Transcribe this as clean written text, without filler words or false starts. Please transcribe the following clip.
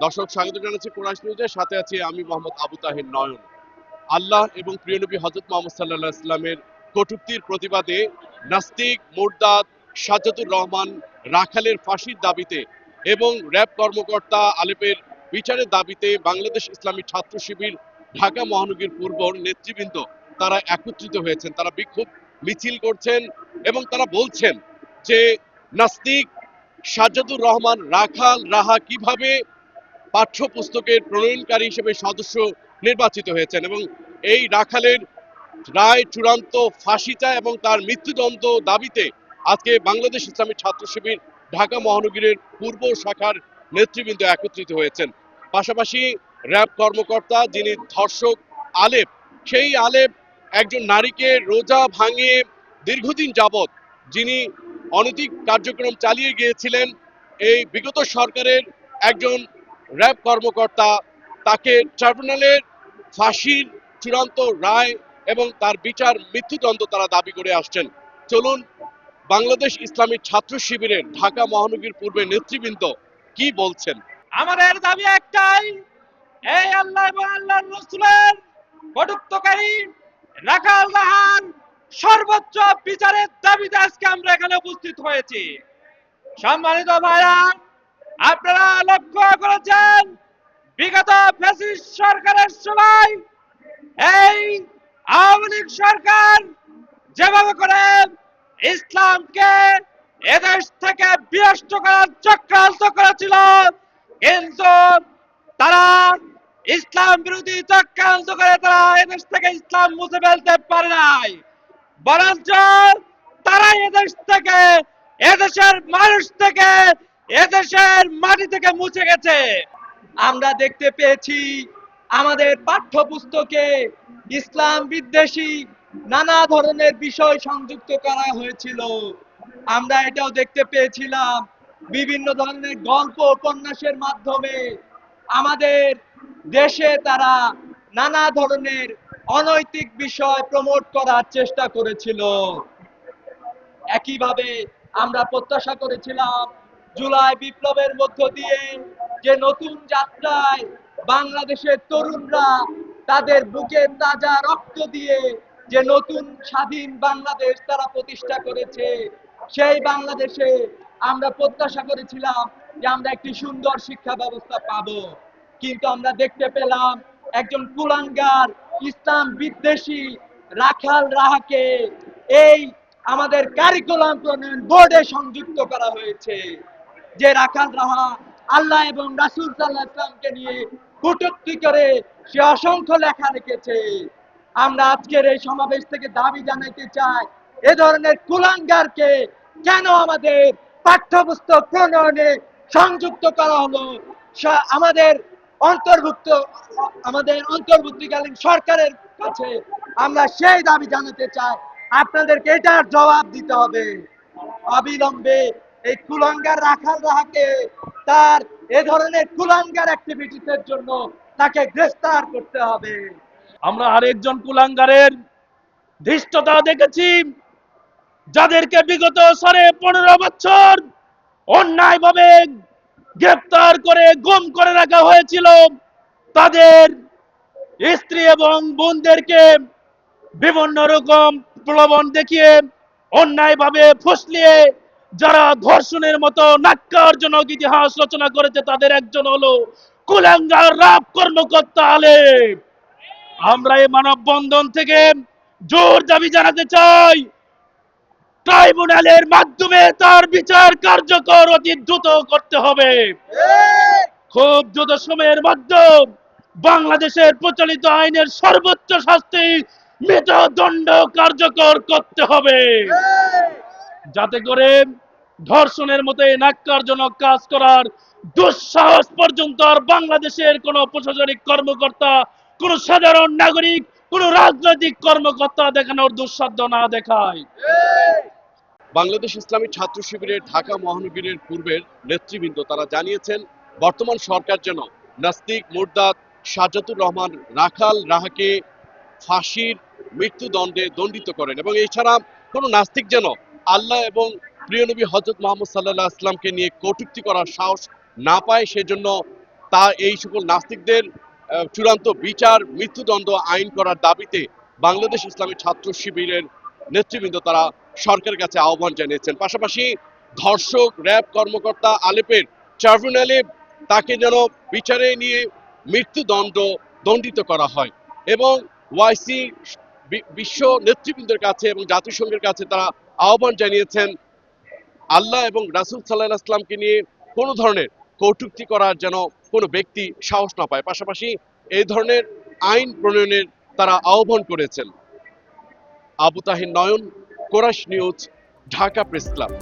দর্শক স্বাগত জানাচ্ছি কোরআশ নিউজের সাথে আছি আমি মোহাম্মদ আবু তাহির নয়ন। আল্লাহ এবং প্রিয় নবী হযরত মুহাম্মদ সাল্লাল্লাহু আলাইহি ওয়াসাল্লামের কটূক্তির প্রতিবাদে নাস্তিক মুরতাদ সাজ্জাদুর রহমান রাখালের ফাঁসির দাবিতে এবং র্যাব কর্মকর্তা আলেপের বিচারের দাবিতে বাংলাদেশ ইসলামী ছাত্র শিবির ঢাকা মহানগরীর পূর্বর নেতৃবৃন্দ তারা একত্রিত হয়েছেন। তারা বিক্ষোভ মিছিল করছেন এবং তারা বলছেন যে নাস্তিক সাজ্জাদুর রহমান রাহা কিভাবে পাঠ্যপুস্তকের প্রণয়নকারী হিসেবে সদস্য নির্বাচিত হয়েছেন এবং এই রাখালের রায় চূড়ান্ত ফাঁসি চায় এবং তার মৃত্যুদণ্ড দাবিতে আজকে বাংলাদেশ ইসলামী ছাত্র শিবির ঢাকা মহানগরীর পূর্ব শাখার নেতৃবৃন্দ একত্রিত হয়েছেন। পাশাপাশি র্যাব কর্মকর্তা যিনি ধর্ষক আলেপ, সেই আলেপ একজন নারীকে রোজা ভাঙিয়ে দীর্ঘদিন যাবৎ যিনি অনৈতিক কার্যক্রম চালিয়ে গিয়েছিলেন, এই বিগত সরকারের একজন র্যাব কর্মকর্তা, তাকে ট্রাইব্যুনালের ফাঁসির চূড়ান্ত রায় এবং তার বিচার মৃত্যুদণ্ড তারা দাবি করে আসছেন। চলুন বাংলাদেশ ইসলামী ছাত্র শিবিরের ঢাকা মহানগরীর পূর্বের নেতৃবৃন্দ কি বলছেন। আমাদের দাবি একটাই, এই আল্লাহ এবং আল্লাহর রাসূলের কটুক্তকারী রাখাল রাহার সর্বোচ্চ বিচারের দাবিতে আজকে আমরা এখানে উপস্থিত হয়েছি। সম্মানিত ভাইরা, আপনারা লক্ষ্য করেছেন বিগত ফ্যাসিস্ট সরকারের সময় এই আওয়ামী লীগ সরকার যেভাবে করে ইসলামকে এদেশ থেকে বিনষ্ট করার চক্রান্ত করেছিল, কিন্তু তারা ইসলাম বিরোধী চক্রান্ত করে তারা এদেশ থেকে ইসলাম মুছে ফেলতে পারে নাই, বরঞ্চ তারা এদেশ থেকে, এদেশের মানুষ থেকে, এদেশের মাটি থেকে মুছে গেছে। আমরা দেখতে পেয়েছি আমাদের পাঠ্যপুস্তকে ইসলাম বিদ্বেষী নানা ধরনের বিষয় সংযুক্ত করা হয়েছিল। আমরা এটাও দেখতে পেয়েছিলাম বিভিন্ন ধরনের গল্প উপন্যাসের মাধ্যমে আমাদের দেশে তারা নানা ধরনের অনৈতিক বিষয় প্রমোট করার চেষ্টা করেছিল। একইভাবে আমরা প্রত্যাশা করেছিলাম জুলাই বিপ্লবের মধ্য দিয়ে যে নতুন যাত্রায় বাংলাদেশের তরুণরা তাদের বুকে তাজা রক্ত দিয়ে যে নতুন স্বাধীন বাংলাদেশ তারা প্রতিষ্ঠা করেছে, সেই বাংলাদেশে আমরা প্রত্যাশা করেছিলাম যে আমরা একটি সুন্দর শিক্ষা ব্যবস্থা পাবো, কিন্তু আমরা দেখতে পেলাম একজন কুলাঙ্গার ইসলাম বিদ্বেষী রাখাল রাহাকে এই আমাদের কারিকুলাম প্রণয়ন বোর্ডে সংযুক্ত করা হয়েছে। যে রাখাল রাহা আল্লাহ এবং রাসূল সাল্লাল্লাহু আলাইহি ওয়াসাল্লামকে নিয়ে কটূক্তি করে সে অসংখ্য লেখা লিখেছে। আমরা আজকের এই সমাবেশ থেকে দাবি জানাইতে চাই, এ ধরনের কুলাঙ্গারকে কেন আমাদের পাঠ্যপুস্তক প্রণয়নে সংযুক্ত করা হলো। আমাদের অন্তর্বর্তীকালীন সরকারের কাছে আমরা সেই দাবি জানাতে চাই, আপনাদেরকে এটার জবাব দিতে হবে। অবিলম্বে এই কুলাঙ্গার রাখাল রাহাকে তার এ ধরনের কুলাঙ্গার অ্যাক্টিভিটিসের জন্য তাকে গ্রেফতার করতে হবে। আমরা আরেকজন কুলাঙ্গারের ধৃষ্টতা দেখেছি, যাদেরকে বিগত 15.5 বছর অন্যায়ভাবে গ্রেফতার করে গুম করে রাখা হয়েছিল। তাদের স্ত্রী এবং বোনদেরকে বিভিন্ন রকম প্রলোভন দেখিয়ে অন্যায়ভাবে ফুসলিয়ে যারা ধর্ষণের মতো ন্যাক্কারজনক ইতিহাস রচনা করেছে, তাদের একজন হলো কুলাঙ্গার র্যাব কর্মকর্তা আলেপ। আমরা এই মানববন্ধন থেকে জোর দাবি জানাতে চাই, ট্রাইব্যুনালের মাধ্যমে তার বিচার কার্যকর অতি দ্রুত করতে হবে। খুব দ্রুত সময়ের মধ্যে বাংলাদেশের প্রচলিত আইনের সর্বোচ্চ শাস্তি মৃত্যুদণ্ড কার্যকর করতে হবে, যাতে করে ধর্ষণের মতো ন্যাক্কারজনক কাজ করার দুঃসাহস পর্যন্ত আর বাংলাদেশের কোন প্রশাসনিক কর্মকর্তা, কোন সাধারণ নাগরিক, কোন রাজনৈতিক কর্মকর্তা দেখানোর দুঃসাধ্য না দেখায়। বাংলাদেশ ইসলামী ছাত্র শিবিরের ঢাকা মহানগরীর পূর্বের নেতৃবৃন্দ তারা জানিয়েছেন বর্তমান সরকার যেন নাস্তিক মুরতাদ সাজ্জাদুর রহমান রাখাল রাহাকে ফাঁসির মৃত্যুদণ্ডে দণ্ডিত করেন এবং এছাড়া কোনো নাস্তিক যেন আল্লাহ এবং প্রিয় নবী হযরত মুহাম্মদ সাল্লাল্লাহু আলাইহি ওয়াসাল্লামকে নিয়ে কটূক্তি করার সাহস না পায়, সেজন্য তা এই সকল নাস্তিকদের চূড়ান্ত বিচার, মৃত্যুদণ্ড আইন করার দাবিতে বাংলাদেশ ইসলামী ছাত্র শিবিরের নেতৃবৃন্দ তারা সরকারের কাছে আহ্বান জানিয়েছেন। পাশাপাশি ধর্ষক র্যাব কর্মকর্তা আলেপের ট্রাইব্যুনালে তাকে যেন বিচারে নিয়ে দণ্ডিত করা হয় এবং ওয়াইসি বিশ্ব নেতৃবৃন্দের কাছে এবং জাতিসংঘের কাছে তারা আহ্বান জানিয়েছেন আল্লাহ এবং রাসূল সাল্লাল্লাহু আলাইহি ওয়াসাল্লামকে নিয়ে কোনো ধরনের কটূক্তি করার যেন কোনো ব্যক্তি সাহস না পায়। পাশাপাশি এই ধরনের আইন প্রণয়নের তারা আহ্বান করেছেন। Abu Tahir Nayan, Chorus News, Dhaka press club.